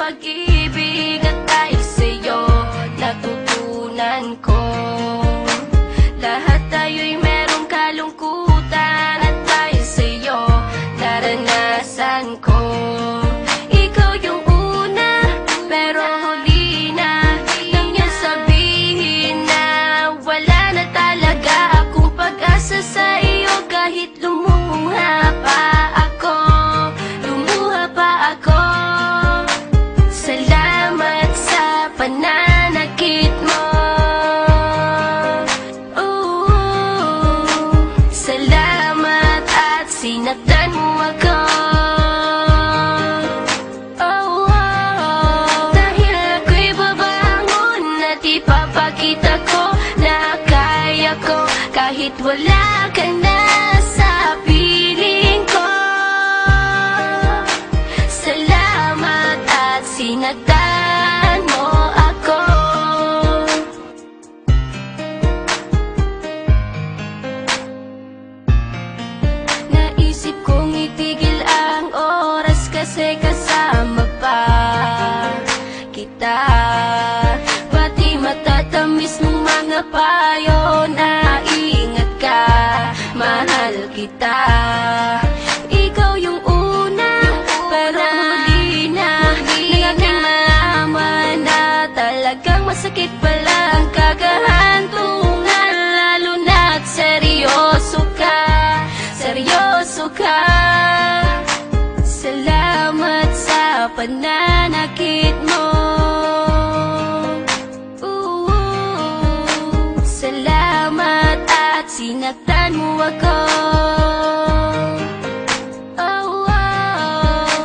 pag-ibig at dahil sa'yo natutunan ko. Lahat tayo'y merong kalungkutan at dahil sa'yo naranasan ko. Ikaw yung una pero huli na, nang yan sabihin na wala na talaga akong pag-asa sa iyo. Kahit lumuha pa ako, salamat sa pananakit mo. Salamat at sinaktan mo ako. Dahil ako'y babangon at ipapakita ko na kaya ko kahit wala ka na sa piling ko. Salamat at sinaktan mo ako. Naisip kong itigil ang oras kasi kasama pa kita. Pati matatamis mong mga payo na ingat ka, mahal kita. Ikaw yung una pero huli na, nang aking malaman na talagang masakit pala ang kagahantungan. Lalo na't seryoso ka, seryoso ka. Salamat sa pananakit mo. Salamat at sinaktan mo ako.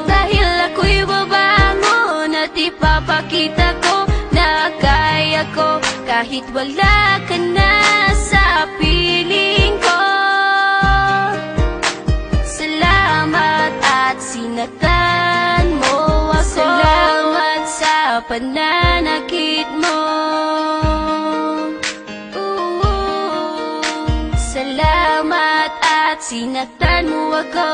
Dahil ako'y babangon at ipapakita ko na kaya ko kahit wala ka na sa piling ko. Salamat at sinaktan mo ako. Salamat sa pananakit mo. Salamat at sinaktan mo ako.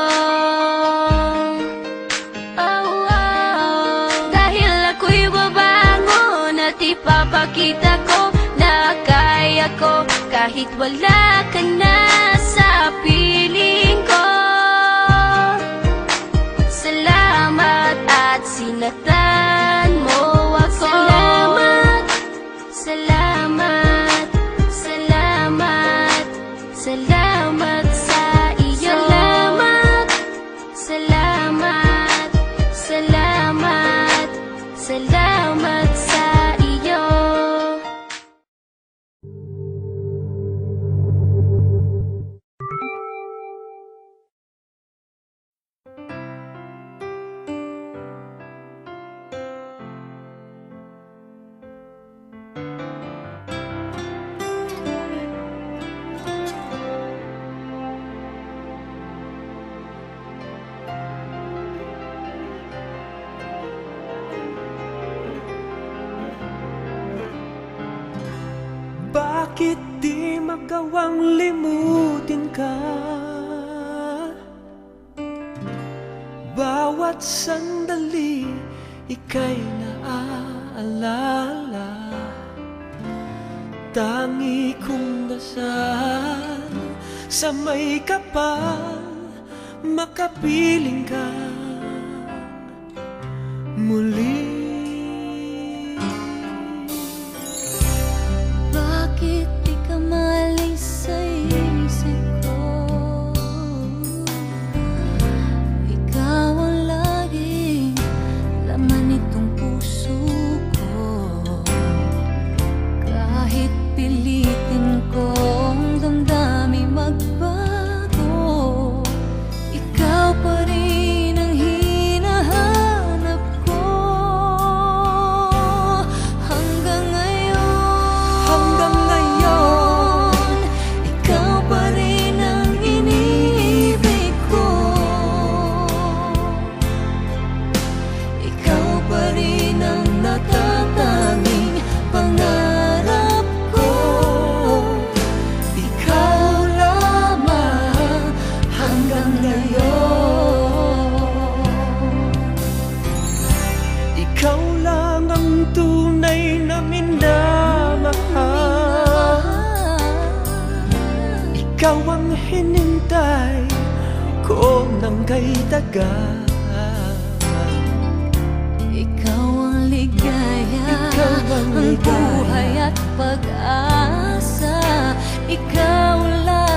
Dahil ako'y babangon at ipapakita ko na kaya ko kahit wala ka na sa piling ko. Salamat at sinaktan mo ako. Salamat, salamat, salamat, salamat sa iyo. Salamat, salamat, salamat, salamat sa iyo. Bakit di magawang limutin ka? Bawat sandali ika'y naaalala. Tangi kong dasal sa may kapal, makapiling ka muli. Bakit di ka maalis sa isip ko? Ikaw ang laging laman nitong puso ko. Kahit pilitin kong damdamin magbago, ikaw pa rin ang hinahanap ko. Ikaw ang hinintay ko ng kay tagal. Ikaw ang ligaya, Ikaw ang ligaya. buhay at pag-asa. Ikaw lang